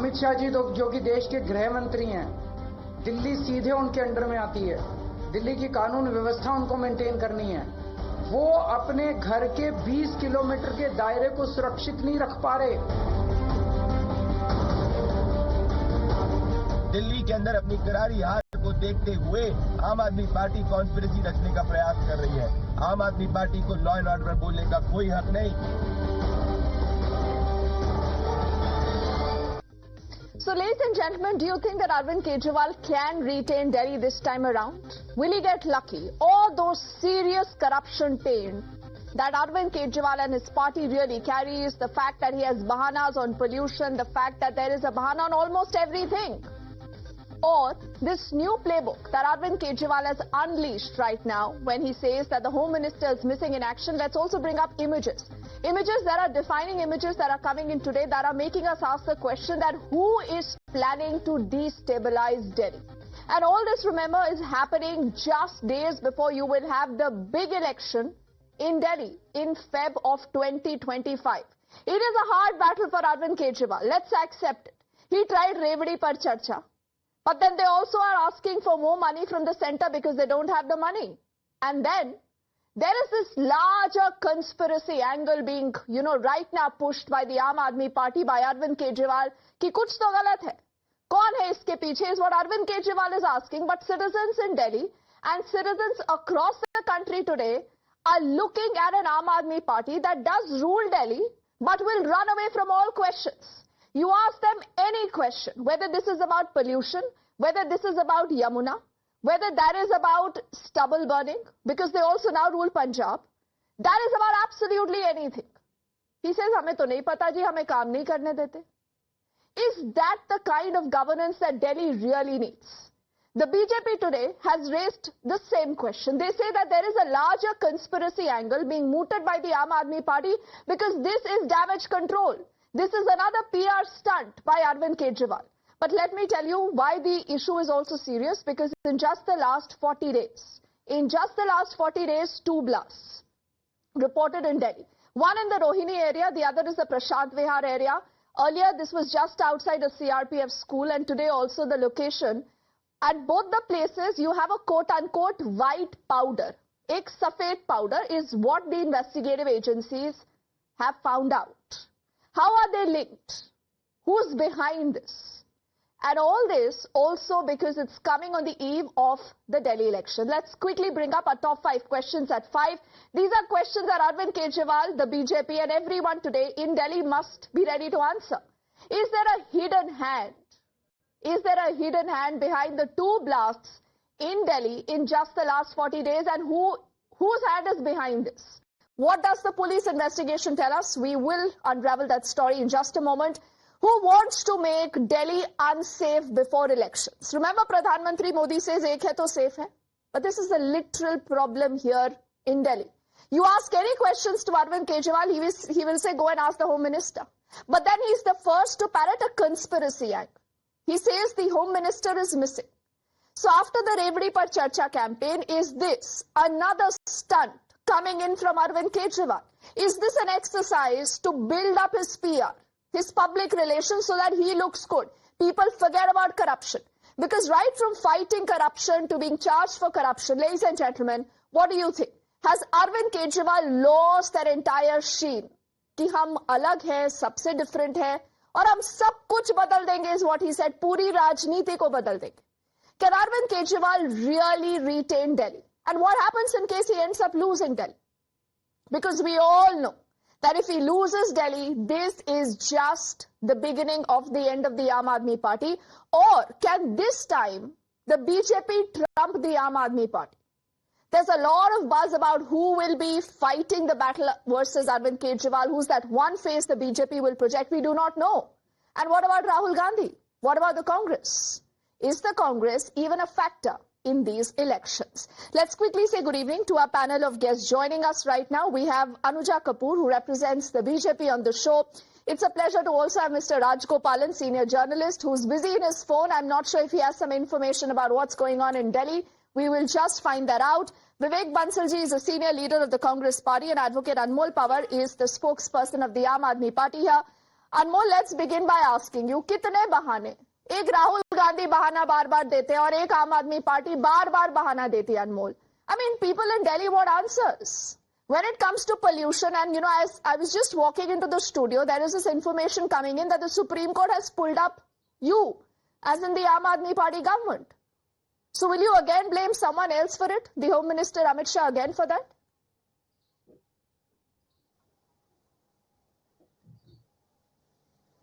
अमित शाह जी जो कि देश के गृह मंत्री हैं, दिल्ली सीधे उनके अंडर में आती है। दिल्ली की कानून व्यवस्था उनको मेंटेन करनी है। वो अपने घर के 20 किलोमीटर के दायरे को सुरक्षित नहीं रख पा रहे। दिल्ली के अंदर अपनी करारी हार को देखते हुए आम आदमी पार्टी कॉन्स्पिरेसी रचने का प्रयास कर रही है। आम आदमी पार्टी को लॉ एंड ऑर्डर बोलने का कोई हक नहीं। So, ladies and gentlemen, do you think that Arvind Kejriwal can retain Delhi this time around? Will he get lucky? All those serious corruption pain that Arvind Kejriwal and his party really carries, the fact that he has bahanas on pollution, the fact that there is a bahana on almost everything. Or this new playbook that Arvind Kejriwal has unleashed right now when he says that the Home Minister is missing in action. Let's also bring up images. Images that are defining images that are coming in today that are making us ask the question that who is planning to destabilize Delhi? And all this, remember, is happening just days before you will have the big election in Delhi in Feb of 2025. It is a hard battle for Arvind Kejriwal. Let's accept it. He tried Revdi par charcha. But then they also are asking for more money from the center because they don't have the money. And then there is this larger conspiracy angle being, right now pushed by the Aam Aadmi Party, by Arvind Kejriwal, ki kuch to galat hai. Kaun hai iske piche is what Arvind Kejriwal is asking. But citizens in Delhi and citizens across the country today are looking at an Aam Aadmi Party that does rule Delhi but will run away from all questions. You ask them any question, whether this is about pollution, whether this is about Yamuna, whether that is about stubble burning, because they also now rule Punjab, that is about absolutely anything. He says, हमें तो नहीं पता जी, हमें काम नहीं करने देते. Is that the kind of governance that Delhi really needs? The BJP today has raised the same question. They say that there is a larger conspiracy angle being mooted by the Aam Aadmi Party because this is damage control. This is another PR stunt by Arvind Kejriwal. But let me tell you why the issue is also serious, because in just the last 40 days, 2 blasts reported in Delhi. One in the Rohini area, the other is the Prashant Vihar area. Earlier, this was just outside a CRPF school, and today also the location. At both the places, you have a quote-unquote white powder. Ek safed powder is what the investigative agencies have found out. How are they linked? Who's behind this? And all this also because it's coming on the eve of the Delhi election. Let's quickly bring up our top 5 questions at 5. These are questions that Arvind Kejriwal, the BJP and everyone today in Delhi must be ready to answer. Is there a hidden hand? Is there a hidden hand behind the 2 blasts in Delhi in just the last 40 days? And whose hand is behind this? What does the police investigation tell us? We will unravel that story in just a moment. Who wants to make Delhi unsafe before elections? Remember, Pradhan Mantri Modi says, ek hai to safe hai. But this is a literal problem here in Delhi. You ask any questions to Arvind Kejriwal, he will say, go and ask the Home Minister. But then he's the first to parrot a conspiracy act. He says the Home Minister is missing. So after the Revdi par Charcha campaign, is this another stunt coming in from Arvind Kejriwal? Is this an exercise to build up his PR, his public relations, so that he looks good? People forget about corruption. Because right from fighting corruption to being charged for corruption, ladies and gentlemen, what do you think? Has Arvind Kejriwal lost that entire sheen? कि हम अलग हैं, सबसे different है, और हम सब कुछ बदल देंगे is what he said, पूरी राजनीति को बदल देंगे. Can Arvind Kejriwal really retain Delhi? And what happens in case he ends up losing Delhi? Because we all know that if he loses Delhi, this is just the beginning of the end of the Aam Aadmi Party. Or can this time the BJP trump the Aam Aadmi Party? There's a lot of buzz about who will be fighting the battle versus Arvind Kejriwal, who's that one face the BJP will project. We do not know. And what about Rahul Gandhi? What about the Congress? Is the Congress even a factor in these elections? Let's quickly say good evening to our panel of guests joining us right now. We have Anuja Kapoor, who represents the BJP on the show. It's a pleasure to also have Mr. Raj Gopalan, senior journalist, who's busy in his phone. I'm not sure if he has some information about what's going on in Delhi. We will just find that out. Vivek Bansalji is a senior leader of the Congress party, and Advocate Anmol Pawar is the spokesperson of the Aam Aadmi Party here. Anmol, let's begin by asking you, कितने बहाने एक राहुल गांधी बहाना बार बार देते हैं और एक आम आदमी पार्टी बार बार बहाना देती है अनमोल. I mean, people in Delhi want answers. When it comes to pollution, and as I was just walking into the studio, there is this information coming in that the Supreme Court has pulled up you, as in the Aam Aadmi Party government. So will you again blame someone else for it? The Home Minister Amit Shah again for that?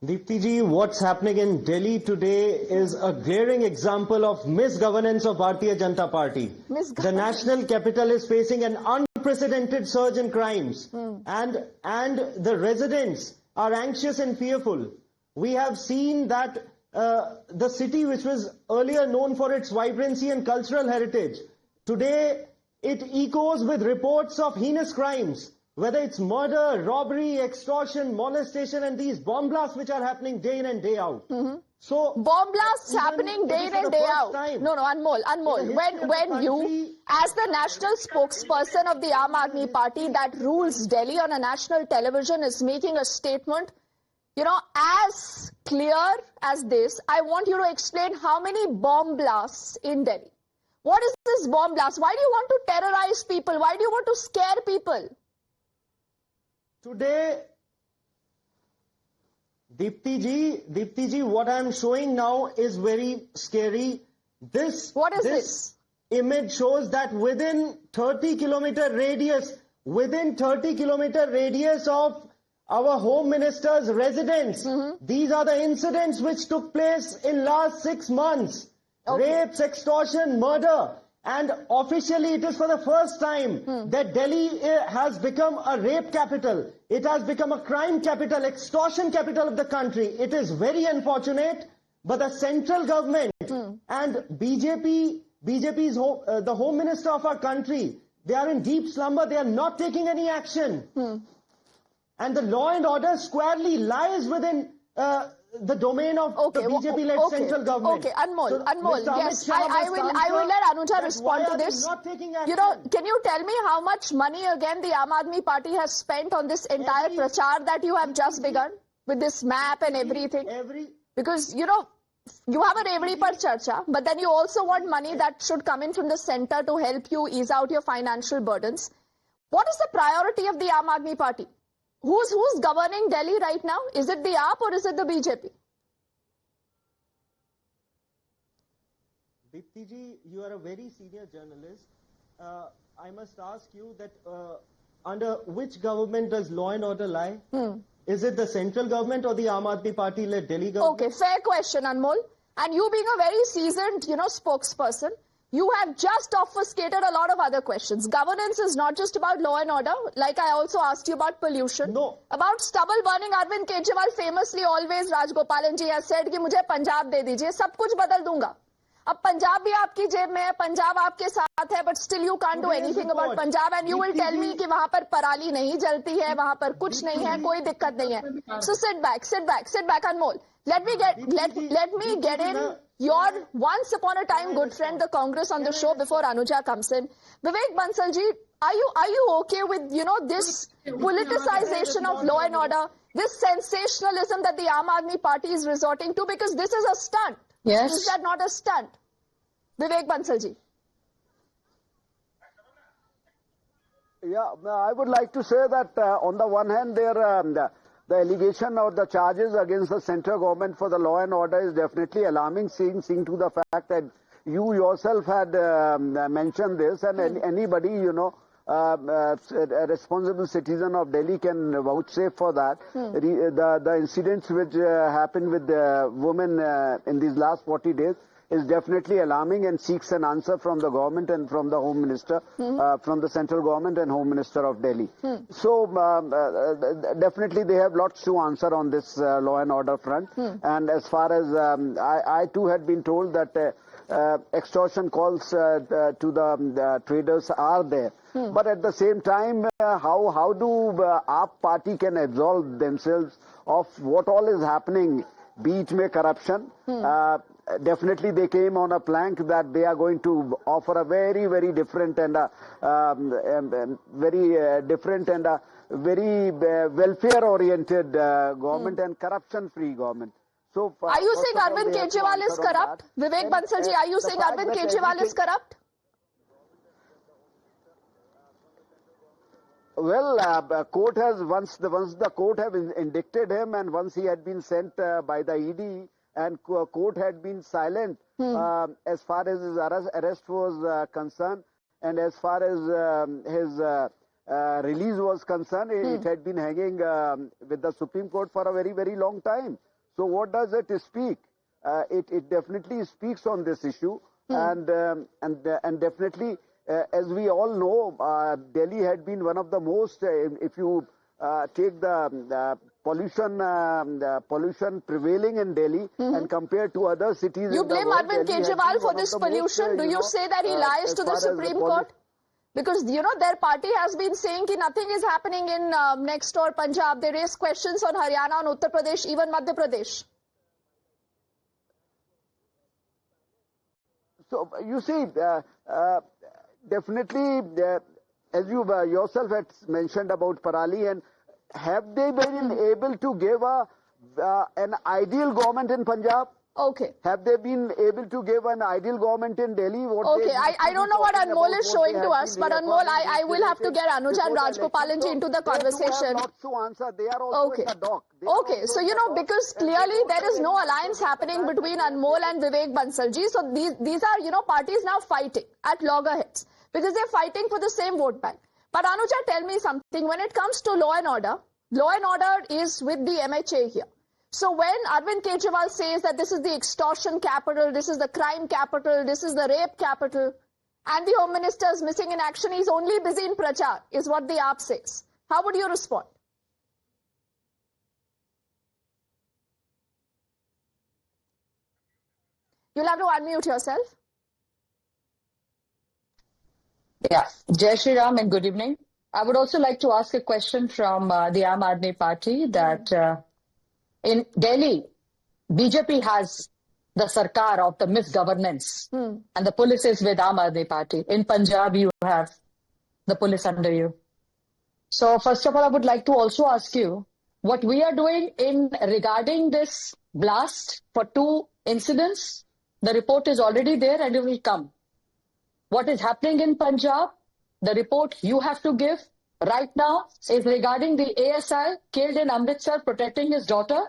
Deepti ji, what's happening in Delhi today is a glaring example of misgovernance of Bharatiya Janata Party. The national capital is facing an unprecedented surge in crimes, and the residents are anxious and fearful. We have seen that the city, which was earlier known for its vibrancy and cultural heritage, today it echoes with reports of heinous crimes. Whether it's murder, robbery, extortion, molestation, and these bomb blasts which are happening day in and day out. So bomb blasts happening day in and day out. No, Anmol. When you, as the national spokesperson of the Aam Aadmi Party that rules Delhi on a national television, is making a statement, as clear as this, I want you to explain how many bomb blasts in Delhi. What is this bomb blast? Why do you want to terrorize people? Why do you want to scare people? Today, Deepti ji, what I am showing now is very scary. What is this? Image shows that within 30-kilometer radius of our Home Minister's residence, these are the incidents which took place in last 6 months. Okay. Rapes, extortion, murder. And officially, it is for the first time that Delhi has become a rape capital. It has become a crime capital, extortion capital of the country. It is very unfortunate, but the central government and BJP's the Home Minister of our country, they are in deep slumber. They are not taking any action. And the law and order squarely lies within the domain of the BJP-led central government. Okay, Anmol, yes, I will let Anuja respond to this. Can you tell me how much money again the Aam Aadmi Party has spent on this entire prachar that you have just begun with this map and everything? Because, you have a Revdi par charcha, but then you also want money that should come in from the center to help you ease out your financial burdens. What is the priority of the Aam Aadmi Party? Who's governing Delhi right now? Is it the AAP or is it the BJP? Deepti ji, you are a very senior journalist. I must ask you that under which government does law and order lie? Is it the central government or the Aam Aadmi Party-led Delhi government? Okay, fair question, Anmol. And you being a very seasoned, spokesperson, you have just obfuscated a lot of other questions. Governance is not just about law and order. Like I also asked you about pollution. No. About stubble burning, Arvind Kejriwal famously always, Rajgopalan ji has said कि मुझे पंजाब दे दीजिए, सब कुछ बदल दूंगा. अब पंजाब भी आपकी जेब में है, पंजाब आपके साथ है, but still you can't do anything about Punjab, and you will tell me कि वहाँ पर पराली नहीं जलती है, वहाँ पर कुछ नहीं है, कोई दिक्कत नहीं है. So sit back, Anmol. Let me get in your once upon a time good friend, the Congress, on the show before Anuja comes in. Vivek Bansal ji, are you okay with this politicization of law and order, this sensationalism that the Aam Aadmi Party is resorting to, because this is a stunt? Yes. Is that not a stunt? Vivek Bansal ji. Yeah, I would like to say that on the one hand, the allegation or the charges against the central government for the law and order is definitely alarming, seeing to the fact that you yourself had mentioned this, and anybody, a responsible citizen of Delhi can vouchsafe for that. The incidents which happened with the women in these last 40 days is definitely alarming and seeks an answer from the government and from the Home Minister, from the central government and Home Minister of Delhi. So definitely they have lots to answer on this law and order front. And as far as I too had been told that extortion calls to the traders are there. But at the same time, how do AAP party can absolve themselves of what all is happening, be it may corruption, definitely they came on a plank that they are going to offer a very, very different and very welfare-oriented government and corruption-free government. So, are you saying Arvind Kejriwal is corrupt? Vivek Bansal ji, are you saying Arvind Kejriwal is corrupt? Well, court has once the court have indicted him, and once he had been sent by the ED, and court had been silent as far as his arrest was concerned, and as far as his release was concerned, it had been hanging with the Supreme Court for a very, very long time. So what does it speak? It definitely speaks on this issue, and definitely. As we all know, Delhi had been one of the most, if you take the pollution prevailing in Delhi and compared to other cities. You blame Arvind Kejriwal for this pollution. Do you say that he lies to the Supreme Court? Because, you know, their party has been saying that nothing is happening in next door Punjab. They raise questions on Haryana, on Uttar Pradesh, even Madhya Pradesh. So, you see, definitely, as you yourself had mentioned about Parali, and have they been able to give an ideal government in Punjab? Okay. Have they been able to give an ideal government in Delhi? Okay, I don't know what Anmol is showing to us, but Anmol, I will have to get Anuj and Rajgopalan ji into the conversation. To answer. They are also in the dock. Okay, so you know, because clearly there is no alliance happening between Anmol and Vivek Bansal ji. So these are, you know, parties now fighting at loggerheads because they're fighting for the same vote bank. But Anuja, tell me something. When it comes to law and order is with the MHA here. So when Arvind Kejriwal says that this is the extortion capital, this is the crime capital, this is the rape capital, and the Home Minister is missing in action, he's only busy in prachar, is what the AAP says. How would you respond? You'll have to unmute yourself. Yeah, Jai Shri Ram and good evening. I would also like to ask a question from the Aam Aadmi Party that in Delhi, BJP has the Sarkar of the misgovernance and the police is with Aam Aadmi Party. In Punjab, you have the police under you. So first of all, I would like to also ask you what we are doing in regarding this blast for 2 incidents. The report is already there and it will come. What is happening in Punjab, the report you have to give right now is regarding the ASI killed in Amritsar protecting his daughter.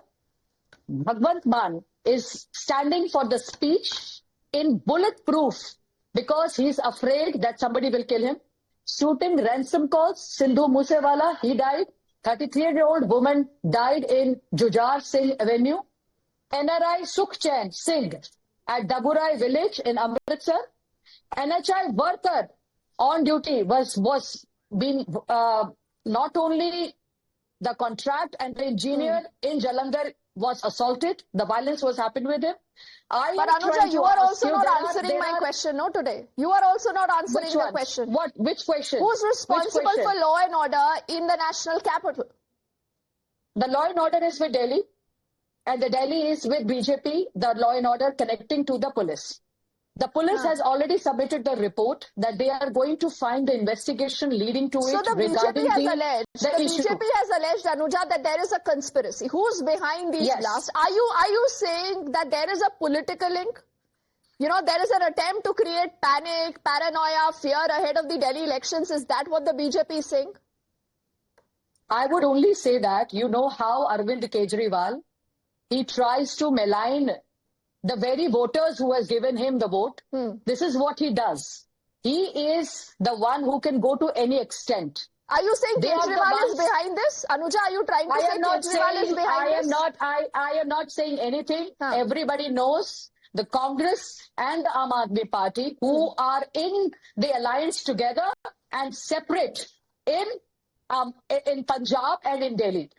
Bhagwant Mann is standing for the speech in bulletproof because he's afraid that somebody will kill him. Shooting ransom calls, Sindhu Musewala, he died. 33-year-old woman died in Jujar Singh Avenue. NRI Sukhchain Singh at Daburai village in Amritsar. NHI worker on duty was being not only the contract and the engineer in Jalandhar was assaulted. The violence was happened with him. But Anuja, you are also not answering my question, no, today. You are also not answering the question. Which question? Who's responsible for law and order in the national capital? The law and order is with Delhi. And the Delhi is with BJP, the law and order connecting to the police. The police has already submitted the report that they are going to find the investigation leading to so it the regarding BJP has alleged, Anuja, that there is a conspiracy. Who's behind these blasts? Are you saying that there is a political link? You know, there is an attempt to create panic, paranoia, fear ahead of the Delhi elections. Is that what the BJP is saying? I would only say that, you know how Arvind Kejriwal, he tries to malign the very voters who has given him the vote. This is what he does. He is the one who can go to any extent. Are you saying Kejriwal is behind this? Anuja, are you trying to say Kejriwal is behind this? I am not saying anything. Everybody knows the Congress and the Aam Aadmi Party who are in the alliance together and separate in Punjab and in Delhi.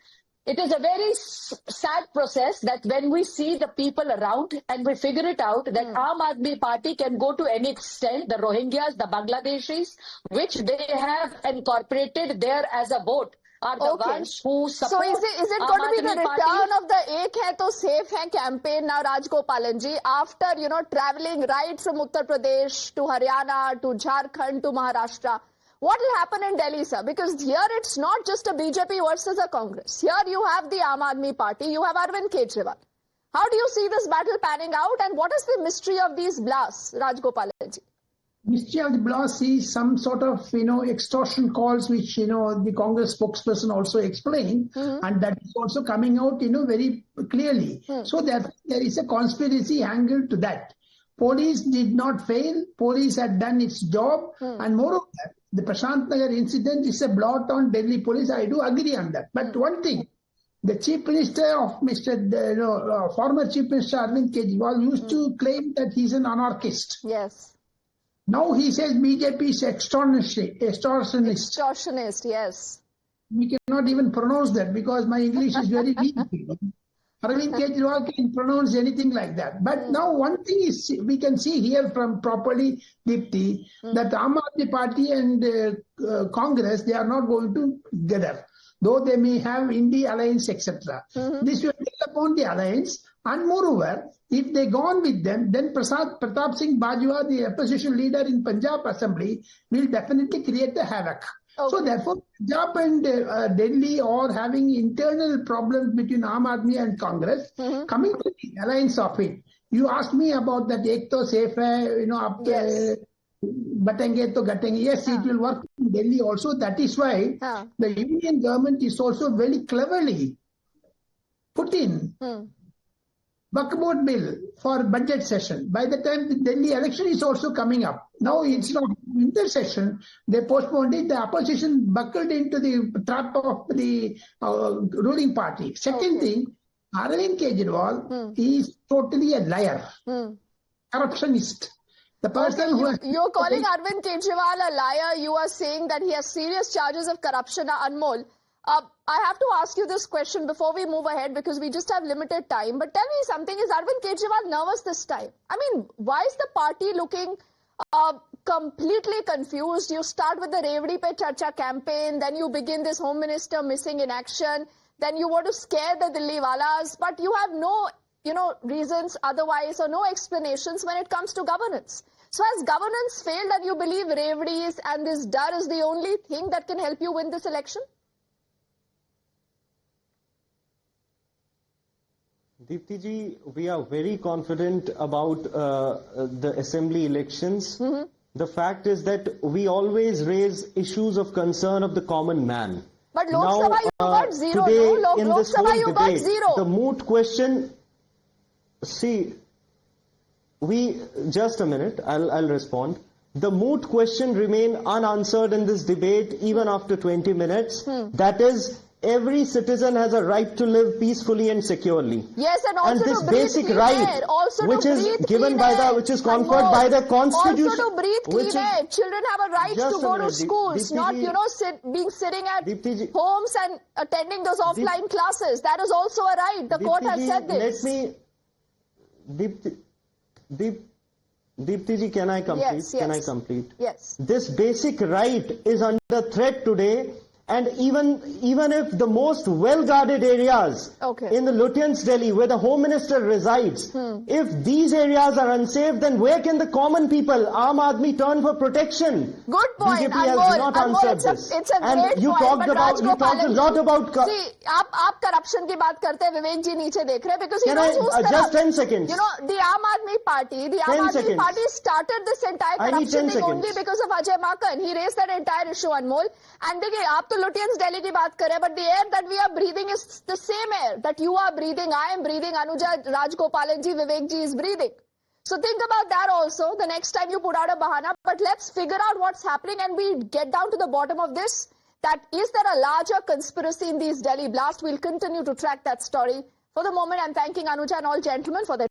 It is a very sad process that when we see the people around and we figure it out that Aam Aadmi Party can go to any extent, the Rohingyas, the Bangladeshis, which they have incorporated there as a vote are the ones who support. So is it going to be the return of the Ek Hai To Safe Hai campaign now, Rajgopalan ji, after, traveling right from Uttar Pradesh to Haryana to Jharkhand to Maharashtra? What will happen in Delhi, sir? Because here it's not just a BJP versus a Congress. Here you have the Aam Aadmi Party, you have Arvind Kejriwal. How do you see this battle panning out, and what is the mystery of these blasts, Rajgopalan ji? Mystery of the blast is some sort of, extortion calls, which, the Congress spokesperson also explained, and that is also coming out, very clearly. So there is a conspiracy angle to that. Police did not fail. Police had done its job. And moreover, the Prashant Vihar incident is a blot on Delhi police. I do agree on that. But one thing, the Chief Minister of former Chief Minister Arvind Kejriwal used to claim that he's an anarchist. Yes. Now he says BJP is extortionist. Extortionist, yes. We cannot even pronounce that because my English is very weak. Arvind Kejriwal can pronounce anything like that. But now one thing is we can see here from properly, Deepti, that Aam Aadmi Party and Congress, they are not going to together, though they may have Indi alliance, etc. This will build upon the alliance. And moreover, if they go on with them, then Pratap Singh Bajwa, the opposition leader in Punjab Assembly, will definitely create a havoc. Okay. So therefore, Punjab and Delhi are having internal problems between Aam Aadmi and Congress. Coming to the alliance of it, you asked me about that Ek To Safe Hai, Batenge To Gatenge. Yes, it will work in Delhi also. That is why the Union government is also very cleverly put in Waqf bill for budget session. By the time the Delhi election is also coming up. Now it's not winter session. They postponed it. The opposition buckled into the trap of the ruling party. Second thing, Arvind Kejriwal is totally a liar, corruptionist. The person you're calling Arvind Kejriwal a liar. You are saying that he has serious charges of corruption, Anmol. I have to ask you this question before we move ahead because we just have limited time. But tell me something, is Arvind Kejriwal nervous this time? I mean, why is the party looking completely confused? You start with the Revdi Pe Charcha campaign, then you begin this Home Minister missing in action, then you want to scare the Delhi Walas, but you have no, reasons otherwise or no explanations when it comes to governance. So has governance failed and you believe Revdis and this dar is the only thing that can help you win this election? Deepti ji, we are very confident about the assembly elections. The fact is that we always raise issues of concern of the common man. But Lok Sabha you got zero, today, no? in Lok this Sabha whole you debate, got zero. The moot question, just a minute, I'll respond. The moot question remain unanswered in this debate even after 20 minutes. That is, every citizen has a right to live peacefully and securely. Yes, and also this to breathe basic clean right, air. Also which is given by the, which is conferred by the Constitution. Also to breathe clean air. Children have a right to go to schools, not sitting at homes and attending those offline classes. That is also a right. The court has said this. Deepti ji, can I complete? Yes. Can I complete? Yes. This basic right is under threat today. And even if the most well-guarded areas in the Lutyens Delhi, where the Home Minister resides, if these areas are unsafe, then where can the common people, Aam Aadmi, turn for protection? Good point, BJP has not answered this. It's a and great you point. talked about, you talked a lot about. See, आप corruption की बात करते हैं, Vivek जी नीचे देख रहे हैं because he knows who's just 10 seconds. The Aam Aadmi Party, started this entire corruption thing only because of Ajay Makan. He raised that entire issue, Anmol. And देखिए, आप तो Lutyens Delhi की बात करें, but the air that we are breathing is the same air that you are breathing, I am breathing, Anuja Rajgopalan ji, Vivek ji is breathing. So think about that also the next time you put out a bahana. But let's figure out what's happening and we get down to the bottom of this. That is there a larger conspiracy in these Delhi blasts? We'll continue to track that story. For the moment, I'm thanking Anuja and all gentlemen for their